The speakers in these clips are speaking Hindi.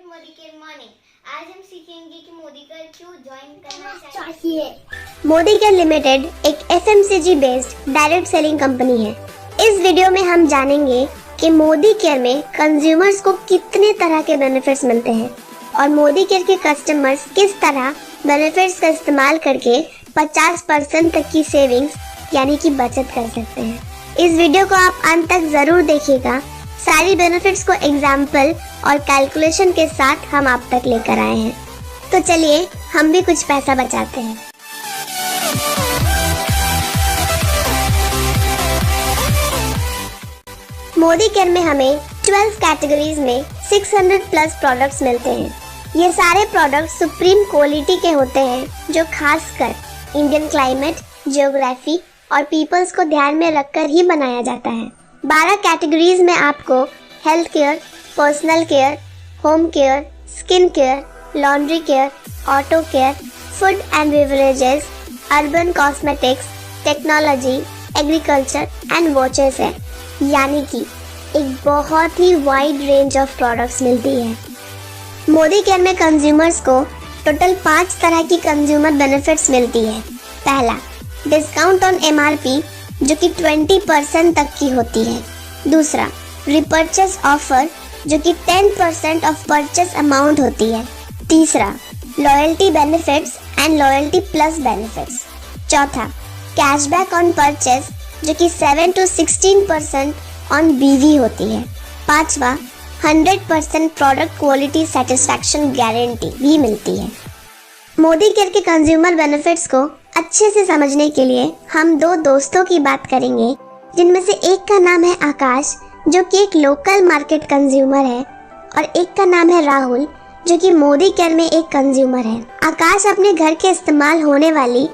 Modi care morning. आज हम सीखेंगे कि मोदी केयर क्यों ज्वाइन करना चाहिए। मोदी केयर लिमिटेड एक FMCG based direct selling company है। इस वीडियो में हम जानेंगे कि मोदी केयर में कंज्यूमर्स को कितने तरह के बेनिफिट्स मिलते हैं और मोदी केयर के कस्टमर्स किस तरह बेनिफिट्स का इस्तेमाल करके 50% तक की सेविंग्स यानी कि बचत कर सकते हैं। इस वीडियो को आप अंत तक जरूर देखिएगा। सारी बेनिफिट्स को एग्जाम्पल और कैलकुलेशन के साथ हम आप तक लेकर आए हैं। तो चलिए हम भी कुछ पैसा बचाते हैं। मोदी केयर में हमें 12 कैटेगरीज में 600 प्लस प्रोडक्ट्स मिलते हैं। ये सारे प्रोडक्ट्स सुप्रीम क्वालिटी के होते हैं जो खासकर इंडियन क्लाइमेट, जियोग्राफी और पीपल्स को ध्यान में रखकर ही बनाया जाता है। 12 कैटेगरीज में आपको health care, personal care, home care, skin care, laundry care, auto care, food and beverages, urban cosmetics, technology, agriculture and watches है, यानी कि एक बहुत ही वाइड रेंज ऑफ प्रोडक्ट्स मिलती है। मोदी केयर में कंज्यूमर्स को टोटल 5 तरह की कंज्यूमर बेनिफिट्स मिलती है। पहला, डिस्काउंट ऑन MRP जो कि 20% तक की होती है। दूसरा, रिपर्चेस ऑफर जो कि 10% ऑफ परचेस अमाउंट होती है। तीसरा, loyalty benefits and loyalty plus benefits. चौथा, कैशबैक ऑन परचेस जो कि 7 to 16% ऑन BV होती है। पांचवा, 100% प्रोडक्ट क्वालिटी सेटिस्फैक्शन गारंटी भी मिलती है। मोदी केयर के कंज्यूमर बेनिफिट्स को अच्छे से समझने के लिए हम 2 दोस्तों की बात करेंगे, जिनमें से एक का नाम है आकाश जो कि एक लोकल मार्केट कंज्यूमर है और एक का नाम है राहुल जो कि मोदी केयर में एक कंज्यूमर है। आकाश अपने घर के इस्तेमाल होने वाली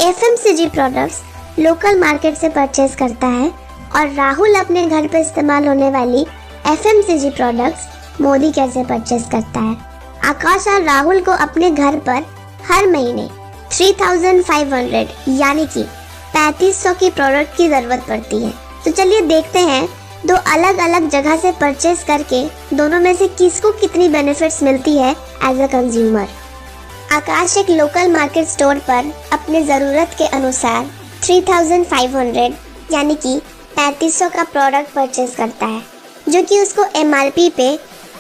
FMCG प्रोडक्ट्स लोकल मार्केट से परचेज करता है और राहुल अपने घर पर इस्तेमाल होने वाली FMCG प्रोडक्ट्स मोदी केयर से परचेज करता है। आकाश और राहुल को अपने घर पर हर महीने 3500 यानी कि 3500 की प्रोडक्ट की जरूरत पड़ती है। तो चलिए देखते हैं 2 अलग अलग जगह से परचेज करके दोनों में से किसको कितनी बेनिफिट्स मिलती है एज अ कंज्यूमर। आकाश एक लोकल मार्केट स्टोर पर अपने ज़रूरत के अनुसार 3500 यानी कि 3500 का प्रोडक्ट परचेज करता है, जो कि उसको MRP पे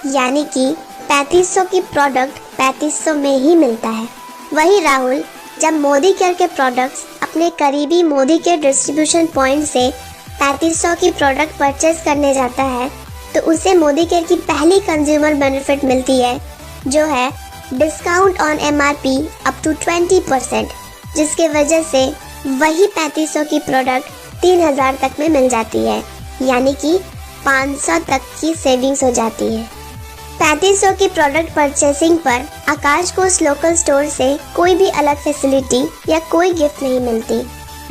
यानी कि 3500 की प्रोडक्ट 3500 में ही मिलता है। वही राहुल जब मोदी केयर के प्रोडक्ट्स अपने करीबी मोदी केयर डिस्ट्रीब्यूशन पॉइंट से 3500 की प्रोडक्ट परचेज करने जाता है तो उसे मोदी केयर की पहली कंज्यूमर बेनिफिट मिलती है, जो है discount on MRP up to 20%, जिसके वजह से वही 3500 की प्रोडक्ट 3000 तक में मिल जाती है, यानी कि 500 तक की सेविंग्स हो जाती है। 3500 की प्रोडक्ट परचेसिंग पर आकाश को उस लोकल स्टोर से कोई भी अलग फैसिलिटी या कोई गिफ्ट नहीं मिलती।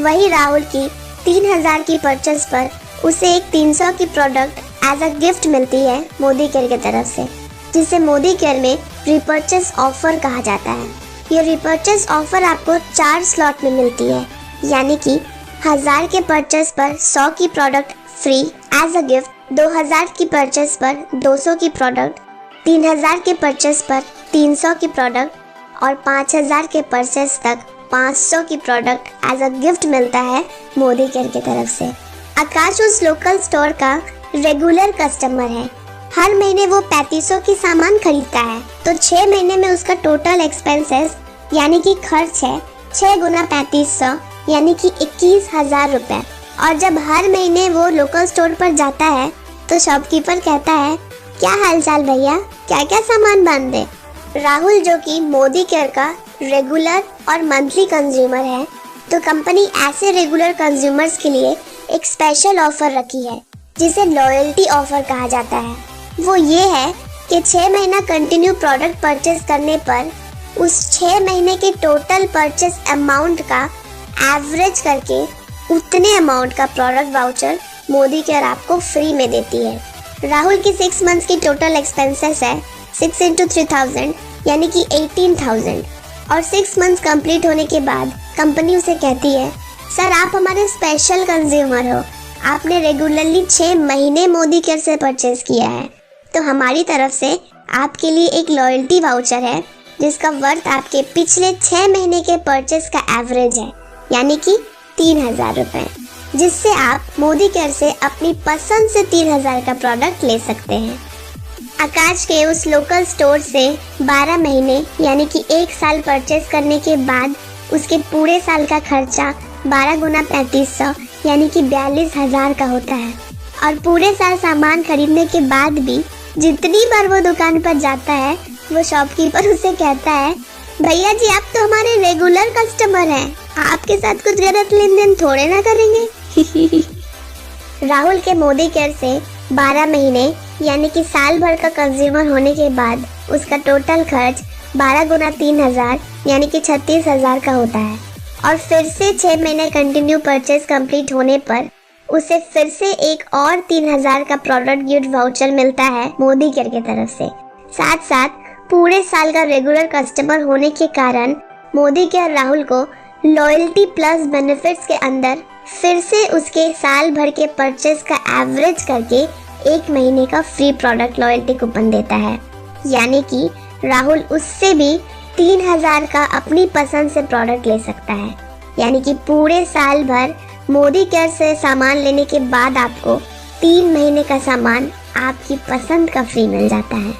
वही राहुल की 3000 की परचेस पर उसे एक 300 की प्रोडक्ट एज अ गिफ्ट मिलती है मोदी केयर की तरफ से, जिसे मोदी केयर में रिपर्चेस ऑफर कहा जाता है। ये रिपर्चेस ऑफर आपको 4 स्लॉट में मिलती है, यानी कि 1000 के परचेस पर 100 की product free as a gift, 2000 की परचेस पर 200 की प्रोडक्ट, 3000 के परचेस पर 300 की प्रोडक्ट और 5000 के परचेस तक 500 की प्रोडक्ट एज अ गिफ्ट मिलता है मोदी केयर की तरफ से। आकाश उस लोकल स्टोर का रेगुलर कस्टमर है। हर महीने वो 3500 की सामान खरीदता है, तो 6 महीने में उसका टोटल एक्सपेंसेस यानी कि खर्च है 6 गुना 3500 यानी कि 21,000 रुपये। और जब हर महीने वो लोकल स्टोर पर जाता है तो शॉपकीपर कहता है, क्या हालचाल भैया, क्या क्या सामान बांधे। राहुल जो कि मोदी केयर का रेगुलर और मंथली कंज्यूमर है, तो कंपनी ऐसे रेगुलर कंज्यूमर्स के लिए एक स्पेशल ऑफर रखी है, जिसे लॉयल्टी ऑफर कहा जाता है। वो ये है कि 6 महीना कंटिन्यू प्रोडक्ट परचेज करने पर उस 6 महीने के टोटल परचेज अमाउंट का एवरेज करके उतने अमाउंट का प्रोडक्ट वाउचर मोदी केयर आपको फ्री में देती है। राहुल की 6 मंथ्स की टोटल एक्सपेंसेस है 6 into 3000 यानी कि 18,000 और 6 मंथ्स कंप्लीट होने के बाद कंपनी उसे कहती है, सर आप हमारे स्पेशल कंज्यूमर हो, आपने रेगुलरली 6 महीने मोदी केयर से परचेज किया है, तो हमारी तरफ से आपके लिए एक लॉयल्टी वाउचर है जिसका वर्थ आपके पिछले 6 महीने के परचेस का एवरेज है, यानी कि 3000 रुपये, जिससे आप मोदी केयर से अपनी पसंद से 3000 का प्रोडक्ट ले सकते हैं। आकाश के उस लोकल स्टोर से 12 महीने यानी कि 1 साल परचेस करने के बाद उसके पूरे साल का खर्चा 12 गुना 3500 यानी कि 42,000 का होता है। और पूरे साल सामान खरीदने के बाद भी जितनी बार वो दुकान पर जाता है वो शॉपकीपर उसे कहता है, भैया जी आप तो हमारे रेगुलर कस्टमर हैं, आपके साथ कुछ गलत लेन देन थोड़े ना करेंगे। राहुल के मोदी केयर से 12 महीने यानी कि साल भर का कंज्यूमर होने के बाद उसका टोटल खर्च 12 गुना 3000 यानी कि 36,000 का होता है। और फिर से 6 महीने कंटिन्यू परचेस कंप्लीट होने पर उसे फिर से एक और 3000 का प्रोडक्ट गिफ्ट वाउचर मिलता है मोदी केयर की तरफ से। साथ साथ पूरे साल का रेगुलर कस्टमर होने के कारण मोदी केयर राहुल को लॉयल्टी प्लस बेनिफिट्स के अंदर फिर से उसके साल भर के परचेस का एवरेज करके 1 महीने का फ्री प्रोडक्ट लॉयल्टी कूपन देता है, यानी कि राहुल उससे भी 3000 का अपनी पसंद से प्रोडक्ट ले सकता है। यानी कि पूरे साल भर मोदी केयर से सामान लेने के बाद आपको 3 महीने का सामान आपकी पसंद का फ्री मिल जाता है।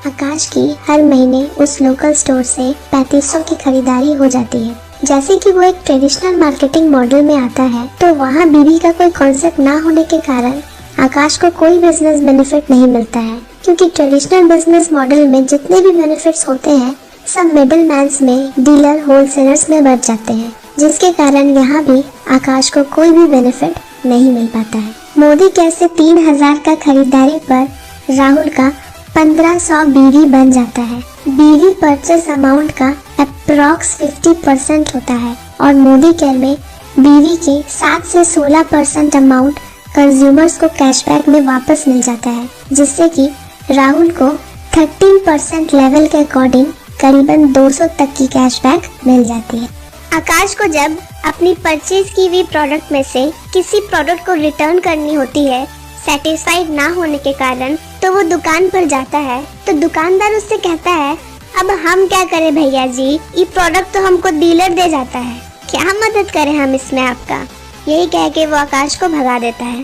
आकाश की हर महीने उस लोकल स्टोर से 3500 की खरीदारी हो जाती है। जैसे कि वो एक ट्रेडिशनल मार्केटिंग मॉडल में आता है, तो वहाँ बीवी का कोई कॉन्सेप्ट ना होने के कारण आकाश को कोई बिजनेस बेनिफिट नहीं मिलता है, क्योंकि ट्रेडिशनल बिजनेस मॉडल में जितने भी बेनिफिट्स होते हैं सब मिडिल मैन्स में, डीलर होलसेलर्स में बढ़ जाते हैं, जिसके कारण यहाँ भी आकाश को कोई भी बेनिफिट नहीं मिल पाता है। मोदी केयर से 3000 का खरीदारी पर राहुल का 1500 बीवी बन जाता है। बीवी परचेस अमाउंट का अप्रॉक्स 50% होता है और मोदी केयर में बीवी के 7 से 16% अमाउंट कंज्यूमर्स को कैशबैक में वापस मिल जाता है, जिससे कि राहुल को 13% लेवल के अकॉर्डिंग करीबन 200 तक की कैशबैक मिल जाती है। आकाश को जब अपनी परचेज की हुई प्रोडक्ट में से किसी प्रोडक्ट को रिटर्न करनी होती है सेटिस्फाइड ना होने के कारण, तो वो दुकान पर जाता है, तो दुकानदार उससे कहता है, अब हम क्या करें भैया जी, ये प्रोडक्ट तो हमको डीलर दे जाता है, क्या मदद करें हम इसमें आपका। यही कह के वो आकाश को भगा देता है।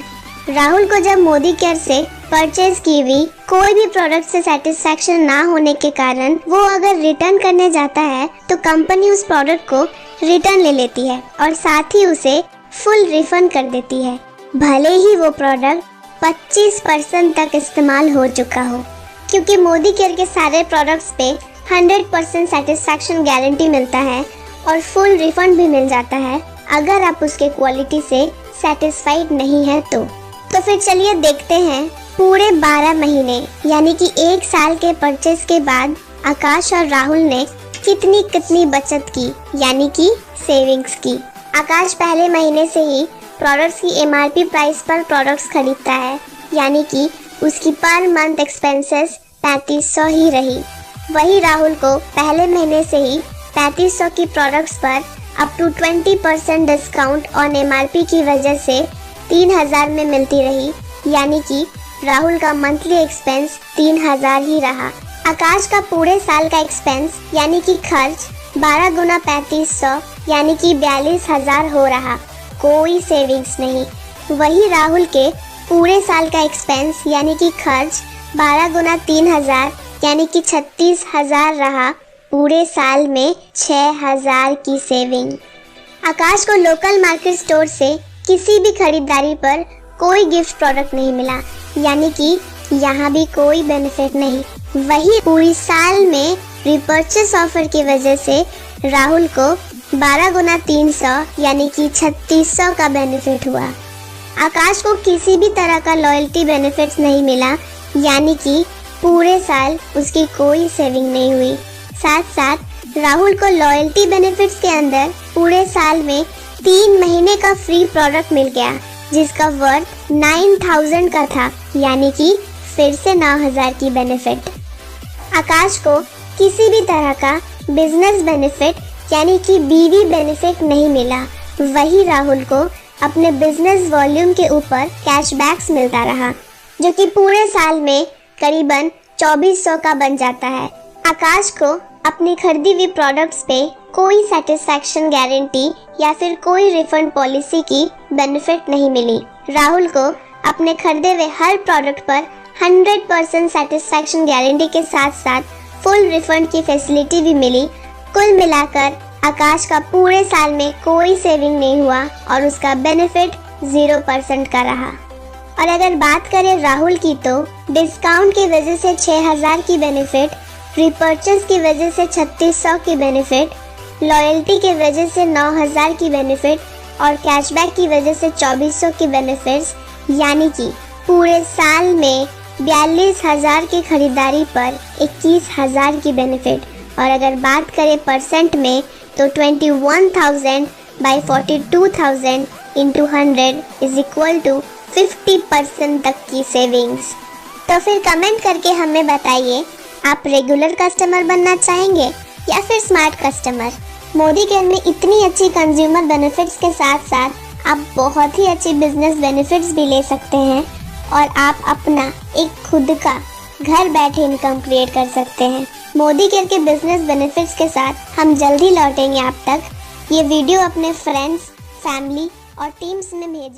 राहुल को जब मोदी केयर से परचेज की हुई कोई भी प्रोडक्ट से सेटिस्फैक्शन ना होने के कारण वो अगर रिटर्न करने जाता है, तो कंपनी उस प्रोडक्ट को रिटर्न ले लेती है और साथ ही उसे फुल रिफंड कर देती है, भले ही वो प्रोडक्ट 25% तक इस्तेमाल हो चुका हो, क्योंकि मोदी केयर के सारे प्रोडक्ट्स पे 100% सेटिस्फैक्शन गारंटी मिलता है और फुल रिफंड भी मिल जाता है अगर आप उसके क्वालिटी से सेटिस्फाइड नहीं है तो फिर चलिए देखते हैं पूरे 12 महीने यानी कि 1 साल के परचेस के बाद आकाश और राहुल ने कितनी बचत की, यानी कि सेविंग्स की। आकाश पहले महीने से ही प्रोडक्ट्स की MRP प्राइस पर प्रोडक्ट्स खरीदता है, यानी कि उसकी पर मंथ एक्सपेंसेस 3500 ही रही। वही राहुल को पहले महीने से ही 3500 की प्रोडक्ट्स पर up to 20% discount on MRP की वजह से 3000 में मिलती रही, यानी कि राहुल का मंथली एक्सपेंस 3000 ही रहा। आकाश का पूरे साल का एक्सपेंस यानी कि खर्च 12 गुना 3500 यानी कि 42,000 हो रहा, कोई सेविंग्स नहीं। वही राहुल के पूरे साल का एक्सपेंस यानी कि खर्च 12 गुना 3000 यानी कि 36,000 रहा, पूरे साल में 6,000 की सेविंग। आकाश को लोकल मार्केट स्टोर से किसी भी खरीदारी पर कोई गिफ्ट प्रोडक्ट नहीं मिला, यानी कि यहाँ भी कोई बेनिफिट नहीं। वही पूरी साल में रिपर्चेस ऑफर की वजह से राहुल को 12 गुना 300 यानी कि 3600 का बेनिफिट हुआ। आकाश को किसी भी तरह का लॉयल्टी बेनिफिट्स नहीं मिला, यानी कि पूरे साल उसकी कोई सेविंग नहीं हुई। साथ साथ राहुल को लॉयल्टी बेनिफिट्स के अंदर पूरे साल में 3 महीने का फ्री प्रोडक्ट मिल गया, जिसका वर्थ 9000 का था, यानी कि फिर से 9000 की बेनिफिट। आकाश को किसी भी तरह का बिजनेस बेनिफिट यानी कि बीवी बेनिफिट नहीं मिला। वही राहुल को अपने बिजनेस वॉल्यूम के ऊपर कैशबैक्स मिलता रहा, जो कि पूरे साल में करीबन 2400 का बन जाता है। आकाश को अपनी खरीदी हुई प्रोडक्ट्स पे कोई सेटिस्फैक्शन गारंटी या फिर कोई रिफंड पॉलिसी की बेनिफिट नहीं मिली। राहुल को अपने खरीदे हुए हर प्रोडक्ट पर 100% सेटिस्फैक्शन गारंटी के साथ साथ फुल रिफंड की फैसिलिटी भी मिली। कुल मिलाकर आकाश का पूरे साल में कोई सेविंग नहीं हुआ और उसका बेनिफिट 0% का रहा। और अगर बात करें राहुल की तो डिस्काउंट की वजह से 6000 की बेनिफिट, रिपर्चेस की वजह से 3600 की बेनिफिट, लॉयल्टी की वजह से 9000 की बेनिफिट और कैशबैक की वजह से 2400 की बेनिफिट्स, यानी कि पूरे साल में 42000 की खरीदारी पर 21000 की बेनिफिट। और अगर बात करें परसेंट में तो 21,000 by 42,000 into 100 is equal to 50% तक की सेविंग्स। तो फिर कमेंट करके हमें बताइए, आप रेगुलर कस्टमर बनना चाहेंगे या फिर स्मार्ट कस्टमर। मोदी केयर में इतनी अच्छी कंज्यूमर बेनिफिट्स के साथ साथ आप बहुत ही अच्छी बिजनेस बेनिफिट्स भी ले सकते हैं और आप अपना एक खुद का घर बैठे इनकम क्रिएट कर सकते हैं। मोदी केयर के बिजनेस बेनिफिट्स के साथ हम जल्दी लौटेंगे आप तक। ये वीडियो अपने फ्रेंड्स, फैमिली और टीम्स में भेजें।